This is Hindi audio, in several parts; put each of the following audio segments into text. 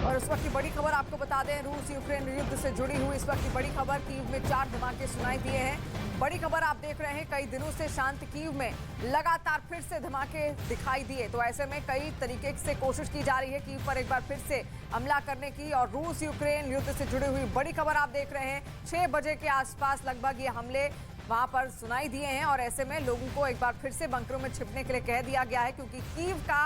और इस वक्त की बड़ी खबर आपको बता दें, रूस यूक्रेन युद्ध से जुड़ी हुई इस वक्त की बड़ी खबर, कीव में 4 धमाके सुनाई दिए हैं। बड़ी खबर आप देख रहे हैं, कई दिनों से शांत कीव में लगातार फिर से धमाके दिखाई दिए। तो ऐसे में कई तरीके से कोशिश की जा रही है कीव पर एक बार फिर से हमला करने की। और रूस यूक्रेन युद्ध से जुड़ी हुई बड़ी खबर आप देख रहे हैं, 6 बजे के आसपास लगभग ये हमले वहां पर सुनाई दिए हैं। और ऐसे में लोगों को एक बार फिर से बंकरों में छिपने के लिए कह दिया गया है, क्योंकि कीव का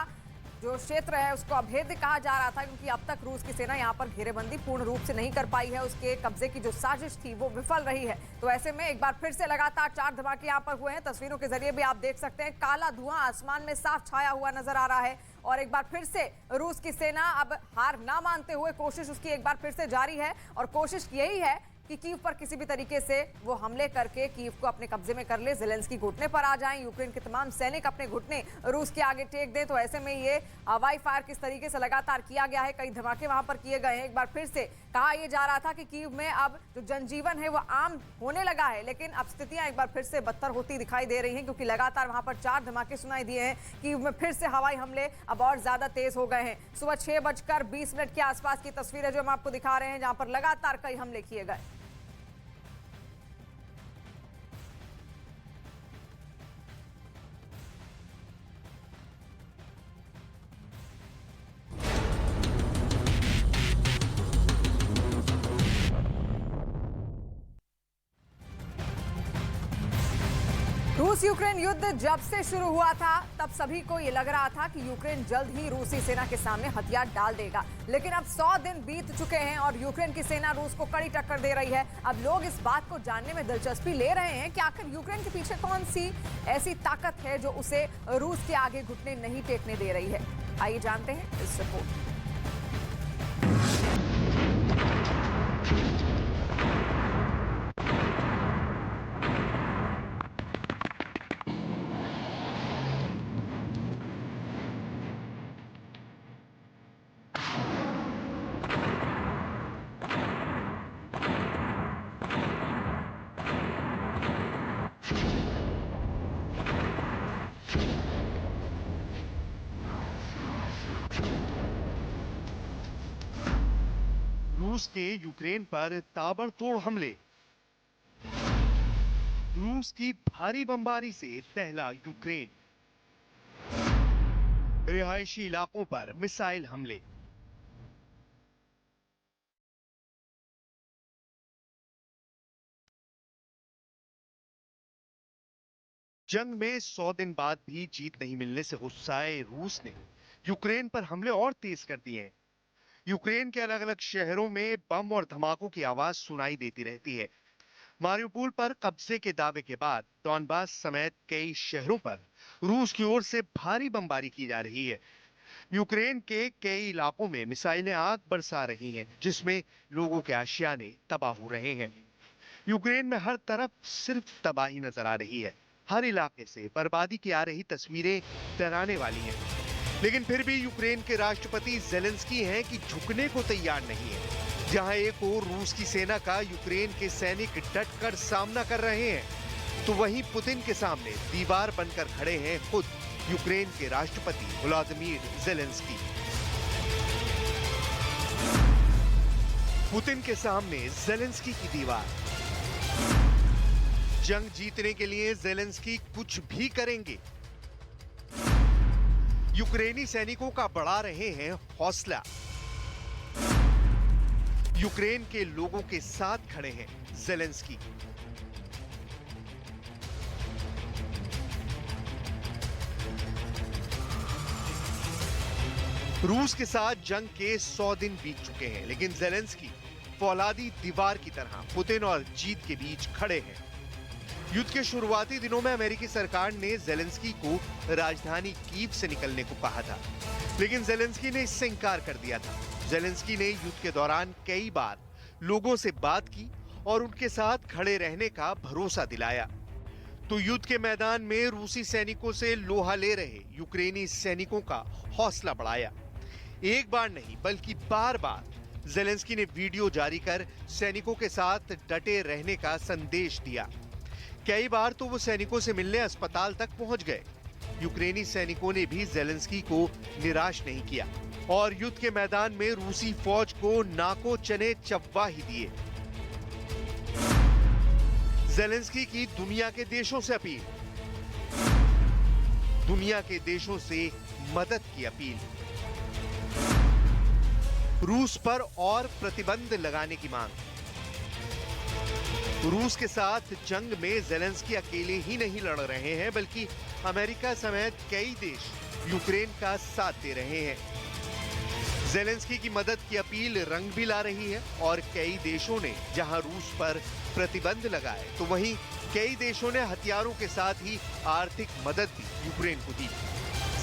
जो क्षेत्र है उसको अभेद्य कहा जा रहा था, क्योंकि अब तक रूस की सेना यहां पर घेरेबंदी पूर्ण रूप से नहीं कर पाई है। उसके कब्जे की जो साजिश थी वो विफल रही है। तो ऐसे में एक बार फिर से लगातार 4 धमाके यहां पर हुए हैं। तस्वीरों के जरिए भी आप देख सकते हैं, काला धुआं आसमान में साफ छाया हुआ नजर आ रहा है। और एक बार फिर से रूस की सेना अब हार ना मानते हुए कोशिश उसकी एक बार फिर से जारी है। और कोशिश यही है कि कीव पर किसी भी तरीके से वो हमले करके कीव को अपने कब्जे में कर ले, ज़ेलेंस्की घुटने पर आ जाएं, यूक्रेन के तमाम सैनिक अपने घुटने रूस के आगे टेक दें। तो ऐसे में ये हवाई फायर किस तरीके से लगातार किया गया है, कई धमाके वहां पर किए गए हैं। एक बार फिर से कहा यह जा रहा था कि कीव में अब जो जनजीवन है वो आम होने लगा है, लेकिन अब स्थितियां एक बार फिर से बदतर होती दिखाई दे रही हैं, क्योंकि लगातार वहां पर 4 धमाके सुनाई दिए हैं। कीव में फिर से हवाई हमले अब और ज्यादा तेज हो गए हैं। सुबह 6:20 के आसपास की तस्वीर है जो हम आपको दिखा रहे हैं, जहां पर लगातार कई हमले किए गए। रूस यूक्रेन युद्ध जब से शुरू हुआ था तब सभी को ये लग रहा था कि यूक्रेन जल्द ही रूसी सेना के सामने हथियार डाल देगा, लेकिन अब 100 दिन बीत चुके हैं और यूक्रेन की सेना रूस को कड़ी टक्कर दे रही है। अब लोग इस बात को जानने में दिलचस्पी ले रहे हैं कि आखिर यूक्रेन के पीछे कौन सी ऐसी ताकत है जो उसे रूस के आगे घुटने नहीं टेकने दे रही है। आइए जानते हैं इस रिपोर्ट। रूस के यूक्रेन पर ताबड़तोड़ हमले। रूस की भारी बमबारी से दहला यूक्रेन। रिहायशी इलाकों पर मिसाइल हमले। जंग में 100 दिन बाद भी जीत नहीं मिलने से गुस्साए रूस ने यूक्रेन पर हमले और तेज कर दिए हैं। यूक्रेन के अलग अलग शहरों में बम और धमाकों की आवाज सुनाई देती रहती है। मारिउपोल पर कब्जे के दावे के बाद डॉनबास समेत कई शहरों पर रूस की ओर से भारी बमबारी की जा रही है। यूक्रेन के कई इलाकों में मिसाइलें आग बरसा रही हैं, जिसमें लोगों के आशियाने तबाह हो रहे हैं। यूक्रेन में हर तरफ सिर्फ तबाही नजर आ रही है। हर इलाके से बर्बादी की आ रही तस्वीरें डराने वाली हैं। लेकिन फिर भी यूक्रेन के राष्ट्रपति ज़ेलेंस्की हैं कि झुकने को तैयार नहीं है। जहां एक ओर रूस की सेना का यूक्रेन के सैनिक डटकर सामना कर रहे हैं, तो वहीं पुतिन के सामने दीवार बनकर खड़े हैं खुद यूक्रेन के राष्ट्रपति व्लादिमीर ज़ेलेंस्की। पुतिन के सामने ज़ेलेंस्की की दीवार। जंग जीतने के लिए ज़ेलेंस्की कुछ भी करेंगे। यूक्रेनी सैनिकों का बढ़ा रहे हैं हौसला। यूक्रेन के लोगों के साथ खड़े हैं ज़ेलेंस्की। रूस के साथ जंग के 100 दिन बीत चुके हैं, लेकिन ज़ेलेंस्की फौलादी दीवार की तरह पुतिन और जीत के बीच खड़े हैं। युद्ध के शुरुआती दिनों में अमेरिकी सरकार ने ज़ेलेंस्की को राजधानी कीव से निकलने को कहा था, लेकिन ज़ेलेंस्की ने इससे इनकार कर दिया था। ज़ेलेंस्की ने युद्ध के दौरान कई बार लोगों से बात की और उनके साथ खड़े रहने का भरोसा दिलाया। तो युद्ध के मैदान में रूसी सैनिकों से लोहा ले रहे यूक्रेनी सैनिकों का हौसला बढ़ाया। एक बार नहीं बल्कि बार बार ज़ेलेंस्की ने वीडियो जारी कर सैनिकों के साथ डटे रहने का संदेश दिया। कई बार तो वो सैनिकों से मिलने अस्पताल तक पहुंच गए। यूक्रेनी सैनिकों ने भी जेलेंस्की को निराश नहीं किया और युद्ध के मैदान में रूसी फौज को नाको चने चब्बा ही दिए। जेलेंस्की की दुनिया के देशों से अपील, दुनिया के देशों से मदद की अपील, रूस पर और प्रतिबंध लगाने की मांग। रूस के साथ जंग में जेलेंस्की अकेले ही नहीं लड़ रहे हैं, बल्कि अमेरिका समेत कई देश यूक्रेन का साथ दे रहे हैं। जेलेंस्की की मदद की अपील रंग भी ला रही है और कई देशों ने जहां रूस पर प्रतिबंध लगाए, तो वहीं कई देशों ने हथियारों के साथ ही आर्थिक मदद भी यूक्रेन को दी।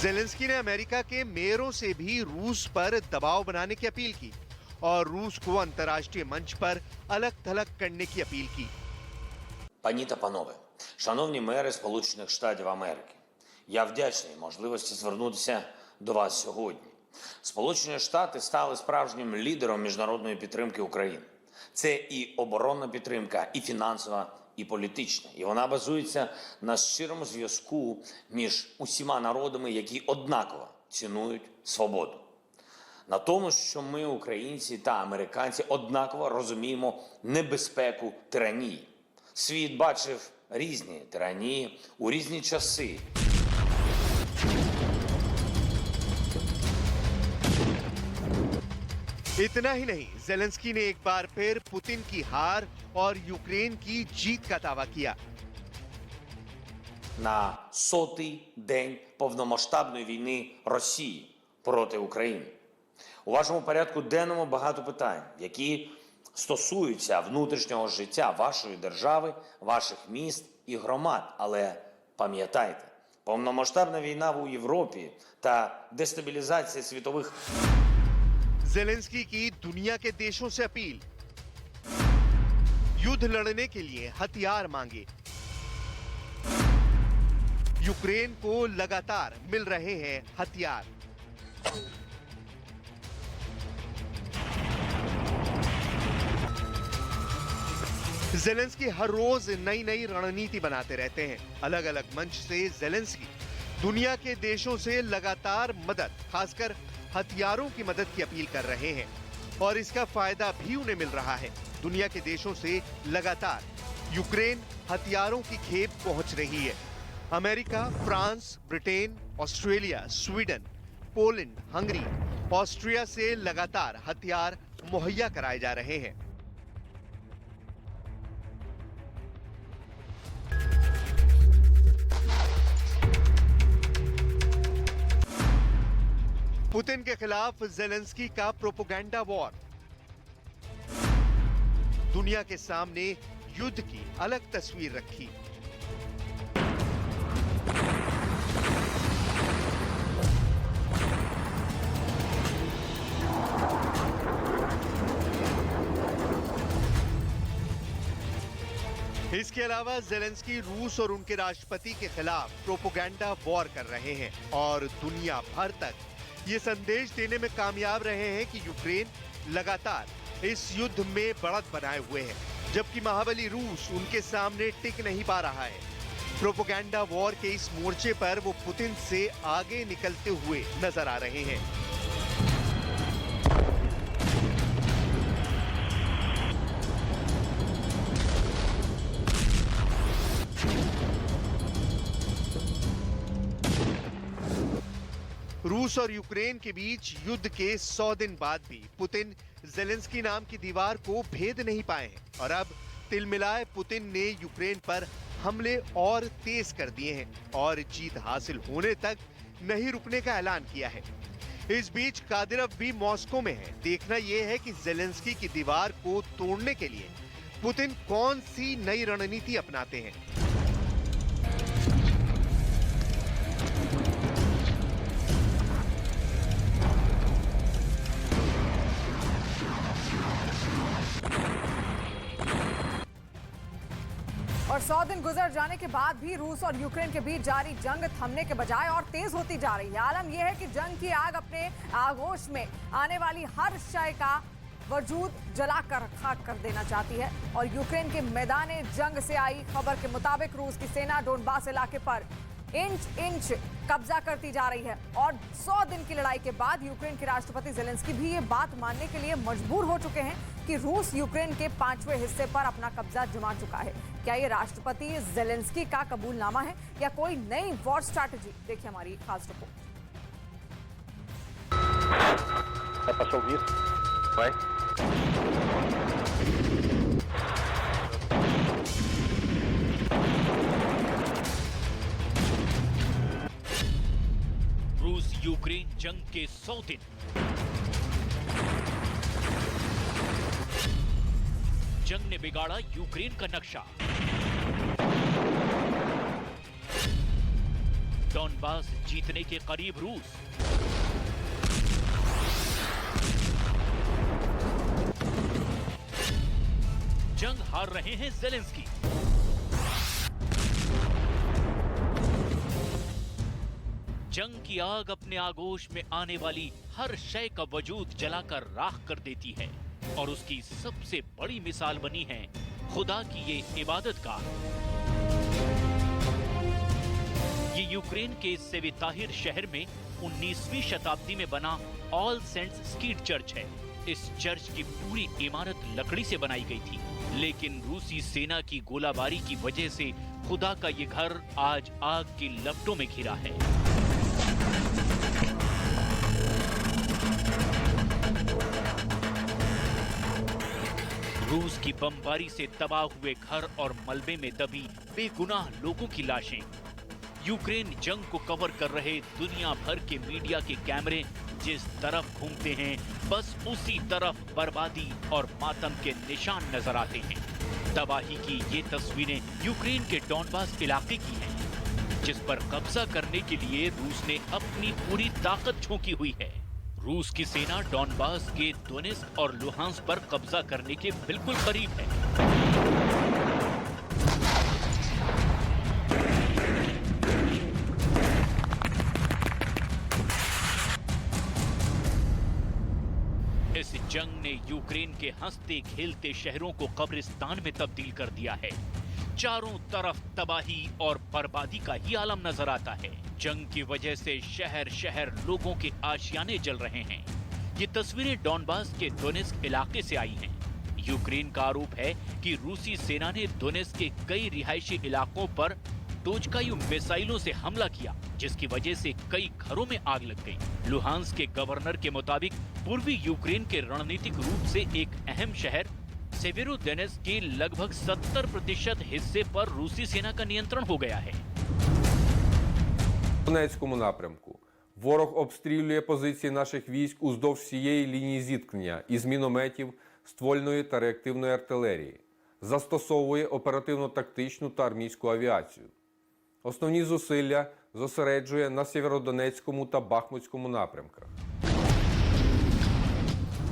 जेलेंस्की ने अमेरिका के मेयरों से भी रूस पर दबाव बनाने की अपील की और रूस को अंतर्राष्ट्रीय मंच पर अलग-थलग करने की अपील की। Пані та панове, шановні мери Сполучених Штатів Америки, я вдячний можливості звернутися до вас сьогодні. Сполучені Штати стали справжнім лідером міжнародної підтримки України. Це і оборонна підтримка, і фінансова, і політична. І вона базується на щирому зв'язку між усіма народами, які однаково цінують свободу. На тому, що ми, українці та американці, однаково розуміємо небезпеку тиранії. Світ бачив різні тиранії у різні часи. इतना ही नहीं, जेलेंस्की ने एक बार फिर पुतिन की हार और यूक्रेन की जीत का दावा किया। На 100-й день повномасштабної війни Росії проти України. У вашому порядку денному багато питань, які стосуються внутрішнього життя вашої держави, ваших міст і громад. Але пам'ятайте, повномасштабна війна у Європі та дестабілізація світових... जेलेंस्की की दुनिया के देशों से अपील, युद्ध लड़ने के लिए हथियार मांगे। यूक्रेन को लगातार मिल रहे हैं हथियार। जेलेंस्की हर रोज नई नई रणनीति बनाते रहते हैं। अलग अलग मंच से जेलेंस्की दुनिया के देशों से लगातार मदद, खासकर हथियारों की मदद की अपील कर रहे हैं और इसका फायदा भी उन्हें मिल रहा है। दुनिया के देशों से लगातार यूक्रेन हथियारों की खेप पहुंच रही है। America, France, Britain, Australia, Sweden, Poland, Hungary, Austria से लगातार हथियार मुहैया कराए जा रहे हैं। पुतिन के खिलाफ जेलेंस्की का प्रोपेगेंडा वॉर, दुनिया के सामने युद्ध की अलग तस्वीर रखी। इसके अलावा जेलेंस्की रूस और उनके राष्ट्रपति के खिलाफ प्रोपेगेंडा वॉर कर रहे हैं और दुनिया भर तक ये संदेश देने में कामयाब रहे हैं कि यूक्रेन लगातार इस युद्ध में बढ़त बनाए हुए है, जबकि महाबली रूस उनके सामने टिक नहीं पा रहा है। प्रोपेगेंडा वॉर के इस मोर्चे पर वो पुतिन से आगे निकलते हुए नजर आ रहे हैं। रूस और यूक्रेन के बीच युद्ध के 100 दिन बाद भी पुतिन जेलेंस्की नाम की दीवार को भेद नहीं पाए हैं और अब तिलमिलाए पुतिन ने यूक्रेन पर हमले और तेज कर दिए हैं और जीत हासिल होने तक नहीं रुकने का ऐलान किया है। इस बीच कादिरोव भी मॉस्को में है। देखना यह है कि जेलेंस्की की दीवार को तोड़ने के लिए पुतिन कौन सी नई रणनीति अपनाते हैं। और 100 दिन गुजर जाने के बाद भी रूस और यूक्रेन के बीच जारी जंग थमने के बजाय और तेज होती जा रही है। आलम यह है कि जंग की आग अपने आगोश में आने वाली हर शय का वजूद जलाकर खाक कर देना चाहती है। और यूक्रेन के मैदान जंग से आई खबर के मुताबिक रूस की सेना डोनबास इलाके पर इंच इंच कब्जा करती जा रही है। और 100 दिन की लड़ाई के बाद यूक्रेन के राष्ट्रपति ज़ेलेंस्की भी ये बात मानने के लिए मजबूर हो चुके हैं कि रूस यूक्रेन के 5वें हिस्से पर अपना कब्जा जमा चुका है। क्या ये राष्ट्रपति ज़ेलेंस्की का कबूलनामा है या कोई नई वॉर स्ट्रैटेजी? देखिए हमारी खास रिपोर्ट। Пошел вниз. Давай. रूस यूक्रेन जंग के 100 दिन। जंग ने बिगाड़ा यूक्रेन का नक्शा। डॉनबास जीतने के करीब रूस। जंग हार रहे हैं ज़ेलेंस्की। जंग की आग अपने आगोश में आने वाली हर शय का वजूद जलाकर राख कर देती है और उसकी सबसे बड़ी मिसाल बनी है खुदा की ये इबादतगाह। ये यूक्रेन के सेवेताहिर शहर में 19वीं शताब्दी में बना ऑल सेंट्स स्कीट चर्च है। इस चर्च की पूरी इमारत लकड़ी से बनाई गई थी, लेकिन रूसी सेना की गोलाबारी की वजह से खुदा का ये घर आज आग की लपटों में घिरा है। रूस की बमबारी से तबाह हुए घर और मलबे में दबी बेगुनाह लोगों की लाशें। यूक्रेन जंग को कवर कर रहे दुनिया भर के मीडिया के कैमरे जिस तरफ घूमते हैं, बस उसी तरफ बर्बादी और मातम के निशान नजर आते हैं। तबाही की ये तस्वीरें यूक्रेन के डॉनबास इलाके की हैं, जिस पर कब्जा करने के लिए रूस ने अपनी पूरी ताकत झोंकी हुई है। रूस की सेना डॉनबास के दोनेत्स्क और लुहांस्क पर कब्जा करने के बिल्कुल करीब है। इस जंग ने यूक्रेन के हंसते खेलते शहरों को कब्रिस्तान में तब्दील कर दिया है। चारों तरफ तबाही और बर्बादी का ही आलम नजर आता है। जंग की वजह से शहर शहर लोगों के आशियाने जल रहे हैं। ये तस्वीरें डॉनबास के दोनेत्स्क इलाके से आई हैं। यूक्रेन का आरोप है कि रूसी सेना ने दोनेत्स्क के कई रिहायशी इलाकों पर टोचकायु मिसाइलों से हमला किया, जिसकी वजह से कई घरों में आग लग गई। लुहांस्क के गवर्नर के मुताबिक पूर्वी यूक्रेन के रणनीतिक रूप से एक अहम शहर सेवेरोडोनेत्स्क के लगभग 70% हिस्से पर रूसी सेना का नियंत्रण हो गया है। В Донецькому напрямку ворог обстрілює позиції наших військ уздовж всієї лінії зіткнення із мінометів, ствольної та реактивної артилерії. Застосовує оперативно-тактичну та армійську авіацію. Основні зусилля зосереджує на Сєвєродонецькому та Бахмутському напрямках.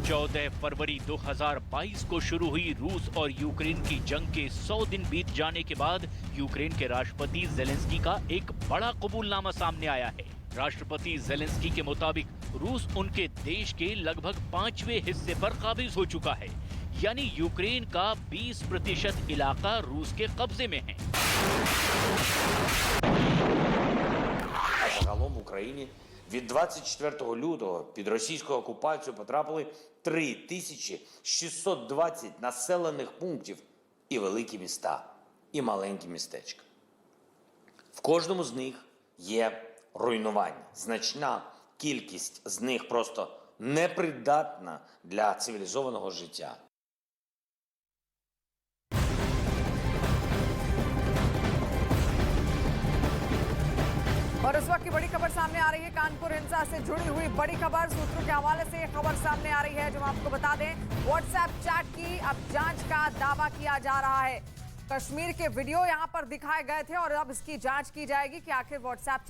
14 फरवरी 2022 को शुरू हुई रूस और यूक्रेन की जंग के 100 दिन बीत जाने के बाद यूक्रेन के राष्ट्रपति ज़ेलेंस्की का एक बड़ा कबूलनामा सामने आया है। राष्ट्रपति ज़ेलेंस्की के मुताबिक रूस उनके देश के लगभग 5वें हिस्से पर काबिज हो चुका है, यानी यूक्रेन का 20% इलाका रूस के कब्जे में है। Загалом в Україні від 24 лютого під російську окупацію потрапили 3620 населених пунктів і великі міста, і маленькі містечка. В кожному з них є руйнування. Значна кількість з них просто непридатна для цивілізованого життя. और इस वक्त की बड़ी खबर सामने आ रही है। कानपुर हिंसा से जुड़ी हुई बड़ी खबर, सूत्रों के हवाले से खबर सामने आ रही है, जो हम आपको बता दें। व्हाट्सएप चैट की अब जांच का दावा किया जा रहा है। कश्मीर के वीडियो यहां पर दिखाए गए थे और अब इसकी जांच की जाएगी कि आखिर व्हाट्सएप